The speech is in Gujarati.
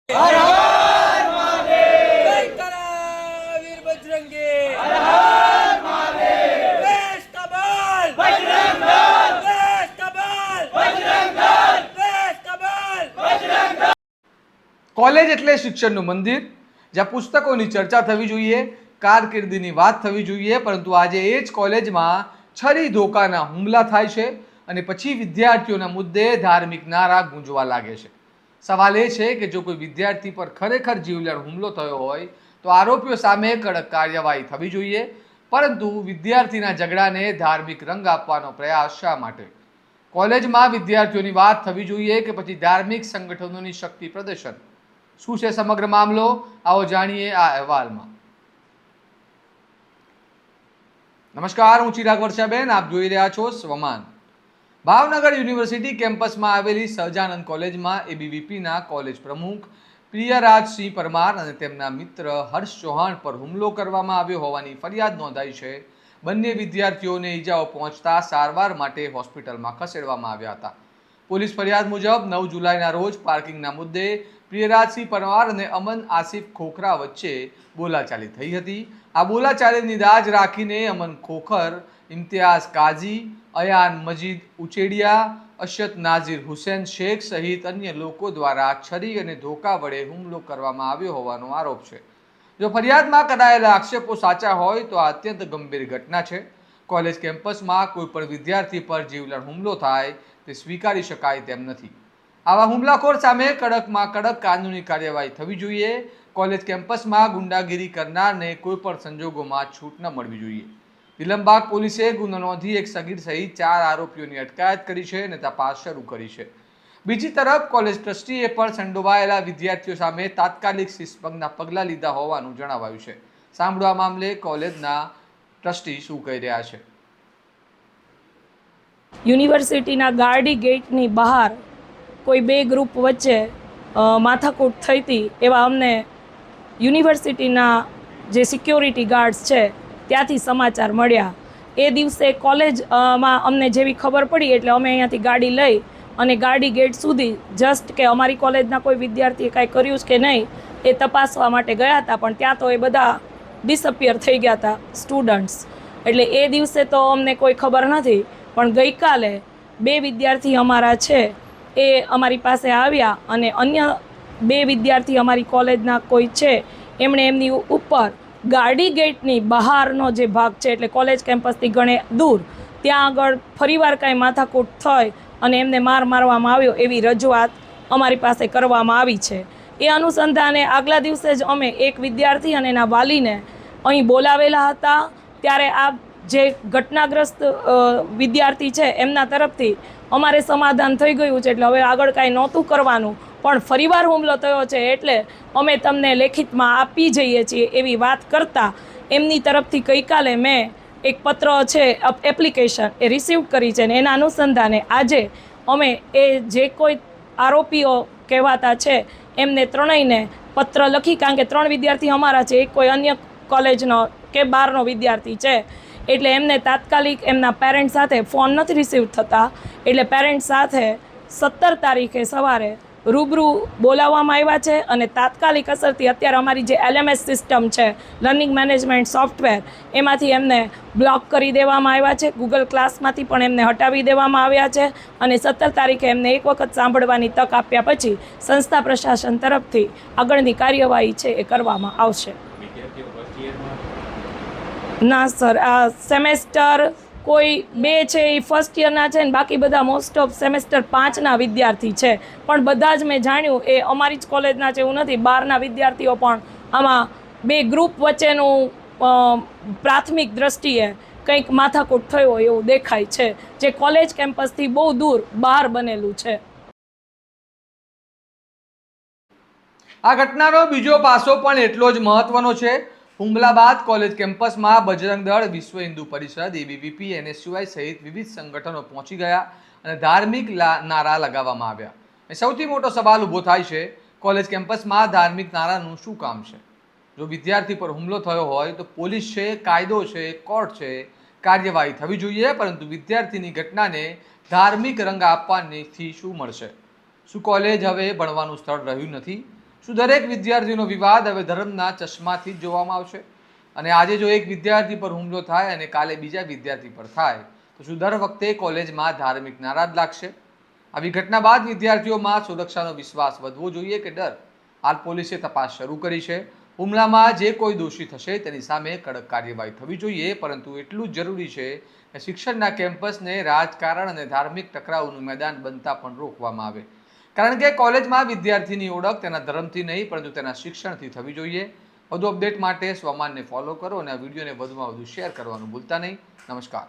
हर हर महादेव। जय करा वीर बजरंगी। हर हर महादेव। देश का बल बजरंग दल। देश का बल बजरंग दल। देश का बल बजरंग दल। કોલેજ એટલે શિક્ષણનું મંદિર, જ્યાં પુસ્તકોની ચર્ચા થવી જોઈએ, કારકિર્દીની વાત થવી જોઈએ, પરંતુ આજે એ જ કોલેજમાં છરી ધોકાના હુમલા થાય છે અને પછી વિદ્યાર્થીઓના મુદ્દે ધાર્મિક નારા ગુંજવા લાગે છે. સવાલ એ છે કે જો કોઈ વિદ્યાર્થી પર ખરેખર જીવલેણ હુમલો થયો હોય તો આરોપીઓ સામે કડક કાર્યવાહી થવી જોઈએ, પરંતુ વિદ્યાર્થીના ઝઘડાને ધાર્મિક રંગ આપવાનો પ્રયાસ શા માટે? કોલેજમાં વિદ્યાર્થીઓની વાત થવી જોઈએ કે પછી ધાર્મિક સંગઠનોની શક્તિ પ્રદર્શન? શું છે સમગ્ર મામલો? આવો જાણીએ આ અહેવાલમાં. નમસ્કાર, હું ચિરાગ વર્ષાબેન, આપ જોઈ રહ્યા છો સ્વમાન. ભાવનગર યુનિવર્સિટી કેમ્પસમાં આવેલી સહજાનંદ કોલેજમાં એબીવીપીના કોલેજ પ્રમુખ પ્રિયરાજસિંહ પરમાર અને તેમના મિત્ર હર્ષ ચૌહાણ પર હુમલો કરવામાં આવ્યો હોવાની ફરિયાદ નોંધાઈ છે. બંને વિદ્યાર્થીઓને ઈજાઓ પહોંચતા સારવાર માટે હોસ્પિટલમાં ખસેડવામાં આવ્યા હતા. પોલીસ ફરિયાદ મુજબ 9 જુલાઈના રોજ પાર્કિંગના મુદ્દે પ્રિયરાજસિંહ પરમાર અને અમન આસિફ ખોખરા વચ્ચે બોલાચાલી થઈ હતી. આ બોલાચાલીની દાજ રાખીને અમન ખોખર, ઇમ્તિયાઝ કાઝી, અયાન મજીદ ઉચેડિયા, અશત નાઝીર હુસૈન શેખ સહિત અન્ય લોકો દ્વારા છરી અને ધોકા વડે હુમલો કરવામાં આવ્યો હોવાનો આરોપ છે. જો ફરિયાદમાં કરાયેલા આક્ષેપો સાચા હોય તો આ અત્યંત ગંભીર ઘટના છે. કોલેજ કેમ્પસમાં કોઈ પણ વિદ્યાર્થી પર જીવલેણ હુમલો થાય તે સ્વીકારી શકાય તેમ નથી. આવા હુમલાખોર સામે કડકમાં કડક કાનૂની કાર્યવાહી થવી જોઈએ. કોલેજ કેમ્પસમાં ગુંડાગીરી કરનારને કોઈ પણ સંજોગોમાં છૂટ ન મળવી જોઈએ. વિલંબાગ પોલીસે ગુનો નોંધી એક સગીર સહિત 4 આરોપીઓની અટકાયત કરી છે અને તપાસ શરૂ કરી છે. બીજી તરફ કોલેજ ટ્રસ્ટીએ પણ સંડોવાયેલા વિદ્યાર્થીઓ સામે તાત્કાલિક શિસ્તભંગના પગલાં લીધા હોવાનું જણાવાયું છે. સાંભળો આ મામલે કોલેજના ટ્રસ્ટી શું કહી રહ્યા છે. યુનિવર્સિટીના ગાર્ડી ગેટની બહાર કોઈ બે ગ્રુપ વચ્ચે માથાકૂટ થઈ હતી એવા અમને યુનિવર્સિટીના જે સિક્યોરિટી ગાર્ડ્સ છે ત્યાંથી સમાચાર મળ્યા. એ દિવસે કોલેજમાં અમને જેવી ખબર પડી એટલે અમે અહીંયાથી ગાડી લઈ અને ગાર્ડી ગેટ સુધી જસ્ટ કે અમારી કોલેજના કોઈ વિદ્યાર્થીએ કાંઈ કર્યું છે કે નહીં એ તપાસવા માટે ગયા હતા, પણ ત્યાં તો એ બધા ડિસઅપિયર થઈ ગયા હતા સ્ટુડન્ટ્સ. એટલે એ દિવસે તો અમને કોઈ ખબર નથી, પણ ગઈકાલે 2 વિદ્યાર્થી અમારા છે એ અમારી પાસે આવ્યા અને અન્ય 2 વિદ્યાર્થી અમારી કોલેજના કોઈ છે એમણે એમની ઉપર ગાર્ડી ગેટની બહારનો જે ભાગ છે એટલે કોલેજ કેમ્પસથી ઘણે દૂર ત્યાં આગળ ફરીવાર કાંઈ માથાકૂટ થઈ અને એમને મારવામાં આવ્યો એવી રજૂઆત અમારી પાસે કરવામાં આવી છે. એ અનુસંધાને આગલા દિવસે જ અમે એક વિદ્યાર્થી અને એના વાલીને અહીં બોલાવેલા હતા. ત્યારે આ જે ઘટનાગ્રસ્ત વિદ્યાર્થી છે એમના તરફથી અમારે સમાધાન થઈ ગયું છે, એટલે હવે આગળ કાંઈ નહોતું કરવાનું, પણ ફરીવાર હુમલો થયો છે એટલે અમે તમને લેખિતમાં આપી જઈએ છીએ એવી વાત કરતાં એમની તરફથી ગઈકાલે મેં એક પત્ર છે એપ્લિકેશન એ રિસીવ કરી છે અને એના અનુસંધાને આજે અમે એ જે કોઈ આરોપીઓ કહેવાતા છે એમને ત્રણેયને પત્ર લખી, કારણ કે 3 વિદ્યાર્થી અમારા છે, એક કોઈ અન્ય કોલેજનો કે બહારનો વિદ્યાર્થી છે, એટલે એમને તાત્કાલિક એમના પેરેન્ટ સાથે ફોન નથી રિસીવ થતા, એટલે પેરેન્ટ સાથે 17 તારીખે સવારે રૂબરૂ બોલાવવામાં આવ્યા છે અને તાત્કાલિક અસરથી અત્યારે અમારી જે LMS સિસ્ટમ છે, લર્નિંગ મેનેજમેન્ટ સોફ્ટવેર, એમાંથી એમને બ્લોક કરી દેવામાં આવ્યા છે. ગૂગલ ક્લાસમાંથી પણ એમને હટાવી દેવામાં આવ્યા છે અને 17 તારીખે એમને એક વખત સાંભળવાની તક આપ્યા પછી સંસ્થા પ્રશાસન તરફથી આગળની કાર્યવાહી છે એ કરવામાં આવશે. ના સર, આ સેમેસ્ટર કોઈ 2 છે એ ફર્સ્ટ યરના છે ને બાકી બધા મોસ્ટ ઓફ સેમેસ્ટર 5ના વિદ્યાર્થી છે, પણ બધા જ મેં જાણ્યું એ અમારી જ કોલેજના છે એવું નથી, બહારના વિદ્યાર્થીઓ પણ આમાં 2 ગ્રુપ વચ્ચેનું પ્રાથમિક દ્રષ્ટિએ કંઈક માથાકૂટ થયો હોય એવું દેખાય છે, જે કોલેજ કેમ્પસથી બહુ દૂર બહાર બનેલું છે. આ ઘટનાનો બીજો પાસો પણ એટલો જ મહત્વનો છે. હુમલા બાદ કોલેજ કેમ્પસમાં બજરંગ દળ, વિશ્વ હિન્દુ પરિષદ, એબીવીપી, NSUI સહિત વિવિધ સંગઠનો પહોંચી ગયા અને ધાર્મિક નારા લગાવવામાં આવ્યા. સૌથી મોટો સવાલ ઊભો થાય છે, કોલેજ કેમ્પસમાં ધાર્મિક નારાનું શું કામ છે? જો વિદ્યાર્થી પર હુમલો થયો હોય તો પોલીસ છે, કાયદો છે, કોર્ટ છે, કાર્યવાહી થવી જોઈએ, પરંતુ વિદ્યાર્થીની ઘટનાને ધાર્મિક રંગ આપવાથી શું મળશે? શું કોલેજ હવે ભણવાનું સ્થળ રહ્યું નથી? શું દરેક વિદ્યાર્થીનો વિવાદ હવે ધર્મના ચશ્માથી જ જોવામાં આવશે? અને આજે જો એક વિદ્યાર્થી પર હુમલો થાય અને કાલે બીજા વિદ્યાર્થી પર થાય તો શું દર વખતે કોલેજમાં ધાર્મિક નારા જ લાગશે? આવી ઘટના બાદ વિદ્યાર્થીઓમાં સુરક્ષાનો વિશ્વાસ વધવો જોઈએ કે ડર? હાલ પોલીસે તપાસ શરૂ કરી છે. હુમલામાં જે કોઈ દોષી થશે તેની સામે કડક કાર્યવાહી થવી જોઈએ, પરંતુ એટલું જ જરૂરી છે કે શિક્ષણના કેમ્પસને રાજકારણ અને ધાર્મિક ટકરાવનું મેદાન બનતા પણ રોકવામાં આવે. કારણ કે કોલેજમાં વિદ્યાર્થીની ઓળખ તેના ધર્મથી નહીં પરંતુ તેના શિક્ષણથી થવી જોઈએ. વધુ અપડેટ માટે સ્વમાનને ફોલો કરો અને આ વિડીયોને વધુમાં વધુ શેર કરવાનું ભૂલતા નહીં. નમસ્કાર.